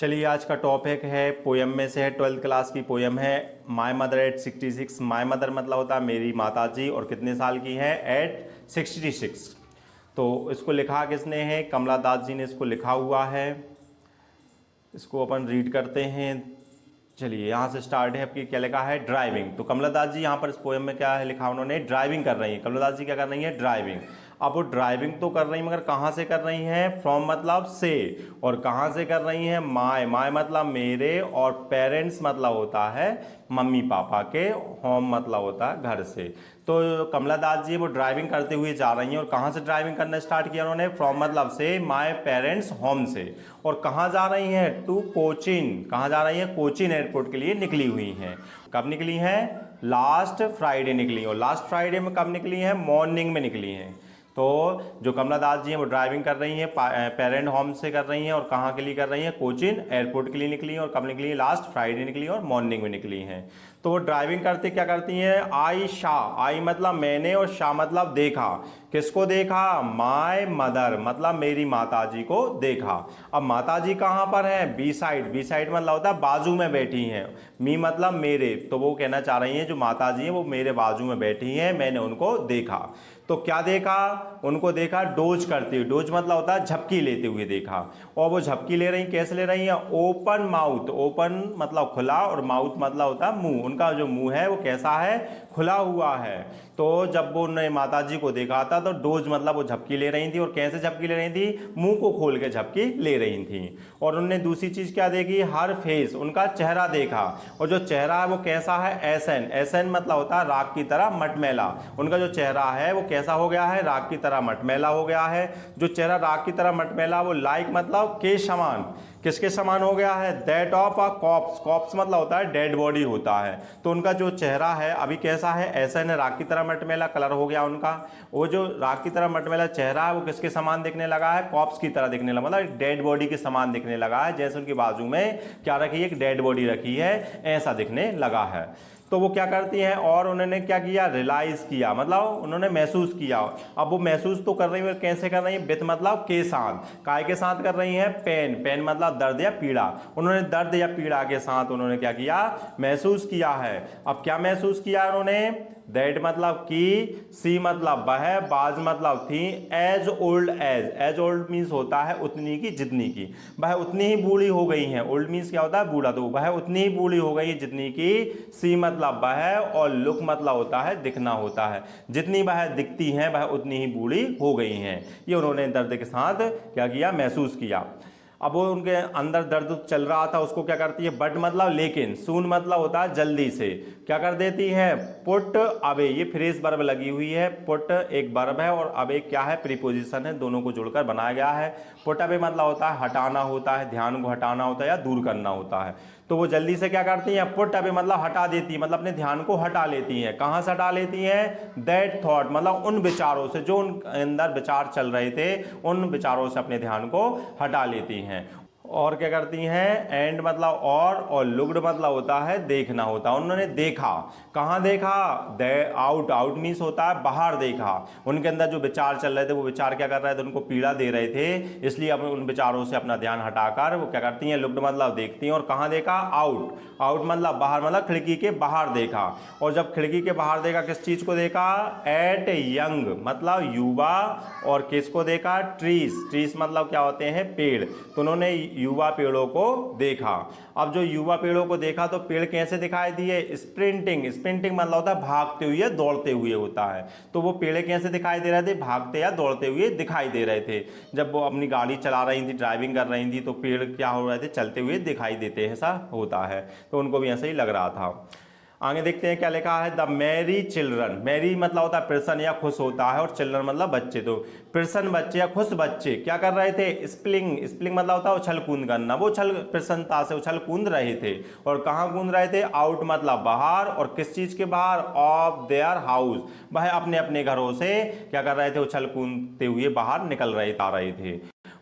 चलिए आज का टॉपिक है पोयम में से है, 12th क्लास की पोयम है my mother eight 66। My mother मतलब होता है मेरी माताजी, और कितने साल की है? एट 66। तो इसको लिखा किसने है? कमला दास जी ने इसको लिखा हुआ है। इसको अपन रीड करते हैं। चलिए यहाँ से स्टार्ट है। आपकी क्या लिखा है? ड्राइविंग। तो कमला दास जी यहाँ पर इस पोएम में क्या है लिखा उन्होंने? ड्राइविंग कर रही है। कमला दास जी क्या कर रही है? ड्राइविंग। अब वो ड्राइविंग तो कर रही है मगर कहाँ से कर रही हैं? फ्रॉम मतलब से। और कहाँ से कर रही हैं? माय। माय मतलब मेरे, और पेरेंट्स मतलब होता है मम्मी पापा के, होम मतलब होता है घर से। तो कमला दास जी वो ड्राइविंग करते हुए जा रही हैं। और कहाँ से ड्राइविंग करना स्टार्ट किया उन्होंने? फ्रॉम मतलब से, माय पेरेंट्स होम से। और कहाँ जा रही हैं? टू कोचीन। कहाँ जा रही हैं? कोचीन एयरपोर्ट के लिए निकली हुई हैं। कब निकली हैं? लास्ट फ्राइडे निकली। और लास्ट फ्राइडे में कब निकली हैं? मॉर्निंग में निकली हैं। तो जो कमला दास जी हैं वो ड्राइविंग कर रही हैं, पेरेंट होम से कर रही हैं। और कहाँ के लिए कर रही हैं? कोचीन एयरपोर्ट के लिए निकली हैं। और कब निकली हैं? लास्ट फ्राइडे निकली हैं और मॉर्निंग में निकली हैं। तो वो ड्राइविंग करते क्या करती हैं? आई शाह। आई मतलब मैंने, और शाह मतलब देखा। किसको देखा? माय मदर मतलब मेरी माताजी को देखा। अब माताजी कहाँ पर है? B side. बी साइड मतलब होता है बाजू में बैठी हैं। मी मतलब मेरे। तो वो कहना चाह रही हैं जो माताजी हैं वो मेरे बाजू में बैठी हैं, मैंने उनको देखा। तो क्या देखा? उनको देखा डोज करते हुए। डोज मतलब होता है झपकी लेते हुए देखा। और वो झपकी ले रही, कैसे ले रही हैं? Open mouth. ओपन मतलब खुला, और माउथ मतलब होता है मुंह। उनका जो मुंह है वो कैसा है? खुला हुआ है। तो जब वो उन्होंने माताजी को देखा था तो डोज मतलब वो झपकी ले रही थी। और कैसे झपकी ले रही थी? मुंह को खोल के झपकी ले रही थी। और उन्होंने दूसरी चीज क्या देखी? हर फेस, उनका चेहरा देखा। और जो चेहरा है वो कैसा है? एसन। एसन मतलब होता है राख की तरह मटमैला। उनका जो चेहरा है वो कैसा हो गया है? राख की तरह मटमैला हो गया है। जो चेहरा राख की तरह मटमैला, वो लाइक मतलब के समान। किसके समान हो गया है? That of a corpse. Corpse मतलब होता है डेड बॉडी होता है। तो उनका जो चेहरा है अभी कैसा है? ऐसा है, राख की तरह मटमैला कलर हो गया उनका। वो जो राख की तरह मटमैला चेहरा है वो किसके समान दिखने लगा है? कॉप्स की तरह दिखने लगा, मतलब डेड बॉडी के समान दिखने लगा है। जैसे उनकी बाजू में क्या रखी है? एक डेड बॉडी रखी है, ऐसा दिखने लगा है। तो वो क्या करती हैं? और उन्होंने क्या किया? रियलाइज किया, मतलब उन्होंने महसूस किया। अब वो महसूस तो कर रही है, कैसे कर रही है? विथ मतलब के साथ। काय के साथ कर रही हैं? पेन। पेन मतलब दर्द या पीड़ा। उन्होंने दर्द या पीड़ा के साथ उन्होंने क्या किया? महसूस किया है। अब क्या महसूस किया उन्होंने? दैट मतलब कि, सी मतलब वह, बाज मतलब थी, age old age. Age old means होता है उतनी की, जितनी की। वह उतनी ही बूढ़ी हो गई हैं। ओल्ड मीन्स क्या होता है? बूढ़ा। तो वह उतनी ही बूढ़ी हो गई है जितनी की। सी मतलब वह, और लुक मतलब होता है दिखना होता है। जितनी वह दिखती हैं वह उतनी ही बूढ़ी हो गई हैं। ये उन्होंने दर्द के साथ क्या किया? महसूस किया। अब वो उनके अंदर दर्द चल रहा था, उसको क्या करती है? बट मतलब लेकिन, सून मतलब होता है जल्दी से। क्या कर देती है? Put away. ये फ्रेज वर्ब लगी हुई है। पुट एक वर्ब है और अवे क्या है? प्रीपोजिशन है, दोनों को जोड़कर बनाया गया है। पुट अवे मतलब होता है हटाना होता है, ध्यान को हटाना होता है या दूर करना होता है। तो वो जल्दी से क्या करती हैं? पुट अवे मतलब हटा देती है, मतलब अपने ध्यान को हटा लेती हैं। कहाँ से हटा लेती हैं? दैट थॉट मतलब उन विचारों से, जो उन अंदर विचार चल रहे थे, उन विचारों से अपने ध्यान को हटा लेती हैं। और क्या करती हैं? एंड मतलब और लुक्ड मतलब होता है देखना होता है। उन्होंने देखा। कहाँ देखा? आउट। आउट मीन्स होता है बाहर देखा। उनके अंदर जो विचार चल रहे थे वो विचार क्या कर रहे थे? उनको पीड़ा दे रहे थे, इसलिए अब उन विचारों से अपना ध्यान हटाकर वो क्या करती हैं? लुक्ड मतलब देखती हैं। और कहाँ देखा? आउट। आउट मतलब बाहर, मतलब खिड़की के बाहर देखा। और जब खिड़की के बाहर देखा, किस चीज को देखा? एट यंग मतलब युवा। और किसको देखा? ट्रीज। ट्रीज मतलब क्या होते हैं? पेड़। तो उन्होंने युवा पेड़ों को देखा। अब जो युवा पेड़ों को देखा तो पेड़ कैसे दिखाई दिए? स्प्रिंटिंग। स्प्रिंटिंग मतलब होता है भागते हुए, दौड़ते हुए होता है। तो वो पेड़ कैसे दिखाई दे रहे थे? भागते या दौड़ते हुए दिखाई दे रहे थे। जब वो अपनी गाड़ी चला रही थी, ड्राइविंग कर रही थी, तो पेड़ क्या हो रहे थे? चलते हुए दिखाई देते हैं, ऐसा होता है। तो उनको भी ऐसा ही लग रहा था। आगे देखते हैं क्या लिखा है। The Mary children. मैरी मतलब होता है प्रसन्न या खुश होता है, और चिल्ड्रन मतलब बच्चे। तो प्रसन्न बच्चे या खुश बच्चे क्या कर रहे थे? स्प्लिंग। स्प्लिंग मतलब होता है उछल कूद करना। वो प्रसन्नता से उछल कूद रहे थे। और कहाँ कूद रहे थे? आउट मतलब बाहर। और किस चीज के बाहर? Of their house. वह अपने अपने घरों से क्या कर रहे थे? उछल कूदते हुए बाहर निकल रहे, आ रहे थे।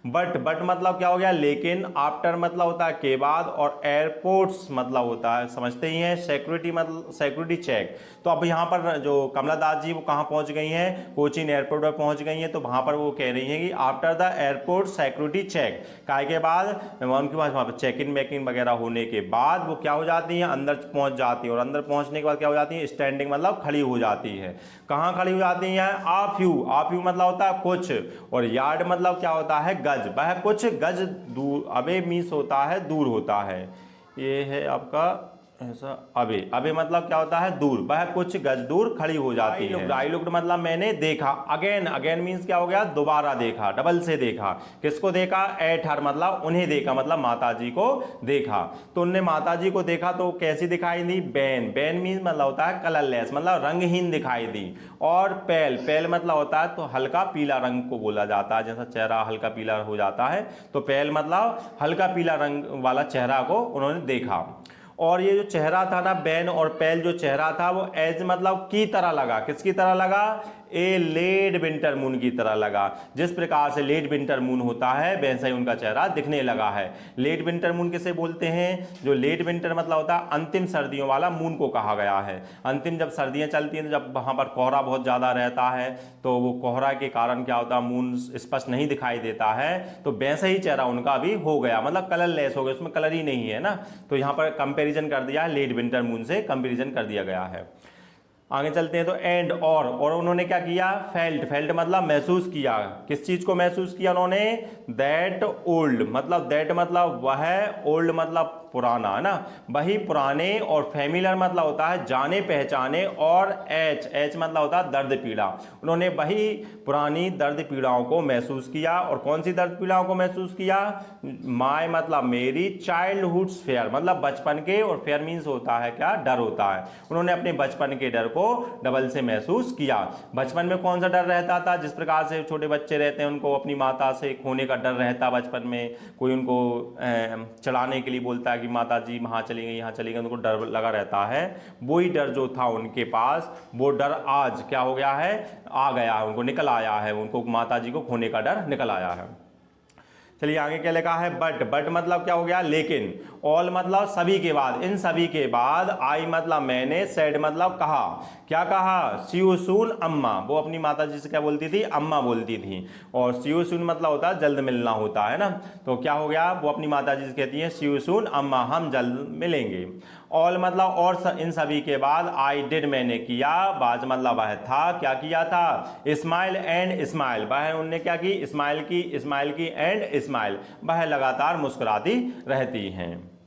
बट मतलब क्या हो गया, लेकिन, आफ्टर मतलब होता है के बाद, और एयरपोर्ट्स मतलब होता है, समझते ही हैं, सिक्योरिटी मतलब सिक्योरिटी चेक। तो अब यहाँ पर जो कमला दास जी वो कहाँ पहुँच गई हैं, कोचीन एयरपोर्ट पर पहुँच गई हैं। तो वहाँ पर वो कह रही हैं कि after the airport security check, काय के बाद उनके पास वहाँ पर चेक इन मेकिंग वगैरह होने के बाद वो क्या हो जाती हैं, अंदर पहुँच जाती है। और अंदर पहुँचने के बाद क्या हो जाती है, स्टैंडिंग मतलब खड़ी हो जाती है। कहाँ खड़ी हो जाती हैं, ऑफ यू मतलब होता है कुछ, और यार्ड मतलब क्या होता है, गज, वह कुछ गज दूर, अबे मीन्स होता है दूर होता है। ये है आपका ऐसा, अबे मतलब क्या होता है, दूर, वह कुछ गज दूर खड़ी हो जाती है। आई लुक्ड मतलब मैंने देखा, अगेन मीन्स क्या हो गया, दोबारा देखा, डबल से देखा। किसको देखा, एट हर मतलब उन्हें देखा, मतलब माता जी को देखा। तो उनने माता जी को देखा तो कैसी दिखाई दी, बैन मीन्स मतलब होता है कलरलेस, मतलब रंगहीन दिखाई दी। और पेल मतलब होता है तो हल्का पीला रंग को बोला जाता है, जैसा चेहरा हल्का पीला हो जाता है तो पेल मतलब हल्का पीला रंग वाला चेहरा को उन्होंने देखा। और ये जो चेहरा था ना, बैन और पेल जो चेहरा था वो एज मतलब की तरह लगा, किसकी तरह लगा, ए लेट विंटर मून की तरह लगा। जिस प्रकार से लेट विंटर मून होता है वैसा ही उनका चेहरा दिखने लगा है। लेट विंटर मून किसे बोलते हैं, जो लेट विंटर मतलब होता है अंतिम सर्दियों वाला मून को कहा गया है। अंतिम जब सर्दियां चलती हैं तो जब वहां पर कोहरा बहुत ज्यादा रहता है तो वो कोहरा के कारण क्या होता है, मून स्पष्ट नहीं दिखाई देता है, तो वैसा ही चेहरा उनका भी हो गया, मतलब कलरलेस हो गया, उसमें कलर ही नहीं है ना। तो यहाँ पर कंपेरिजन कर दिया है, लेट विंटर मून से कंपेरिजन कर दिया गया है। आगे चलते हैं तो एंड और उन्होंने क्या किया, फेल्ट मतलब महसूस किया। किस चीज को महसूस किया उन्होंने, दैट ओल्ड मतलब वह, ओल्ड मतलब पुराना है ना, वही पुराने, और फैमिलियर मतलब होता है जाने पहचाने, और एच मतलब होता है दर्द पीड़ा। उन्होंने वही पुरानी दर्द पीड़ाओं को महसूस किया। और कौन सी दर्द पीड़ाओं को महसूस किया, माय मतलब मेरी, चाइल्डहुड फेयर मतलब बचपन के, और फेयर मीन्स होता है क्या, डर होता है। उन्होंने अपने बचपन के डर को डबल से महसूस किया। बचपन में कौन सा डर रहता था, जिस प्रकार से छोटे बच्चे रहते हैं उनको अपनी माता से खोने का डर रहता बचपन में, कोई उनको चढ़ाने के लिए बोलता है कि माता जी वहाँ चली गई यहाँ चली गई, उनको डर लगा रहता है। वही डर जो था उनके पास, वो डर आज क्या हो गया है, आ गया है, उनको निकल आया है, उनको माता जी को खोने का डर निकल आया है। चलिए आगे क्या लिखा है, बट मतलब क्या हो गया, लेकिन, ऑल मतलब सभी के बाद, इन सभी के बाद, आई मतलब मैंने, सेड मतलब कहा, क्या कहा, सी यू सून अम्मा, वो अपनी माता जी से क्या बोलती थी, अम्मा बोलती थी। और सी यू सून मतलब होता है जल्द मिलना होता है ना। तो क्या हो गया, वो अपनी माता जी से कहती है सी यू सून अम्मा, हम जल्द मिलेंगे। ऑल मतलब और इन सभी के बाद, आई डिड मैंने किया, बाज मतलब वह था, क्या किया था, स्माइल एंड स्माइल, वह उनने क्या की, स्माइल की एंड स्माइल, वह लगातार मुस्कुराती रहती हैं।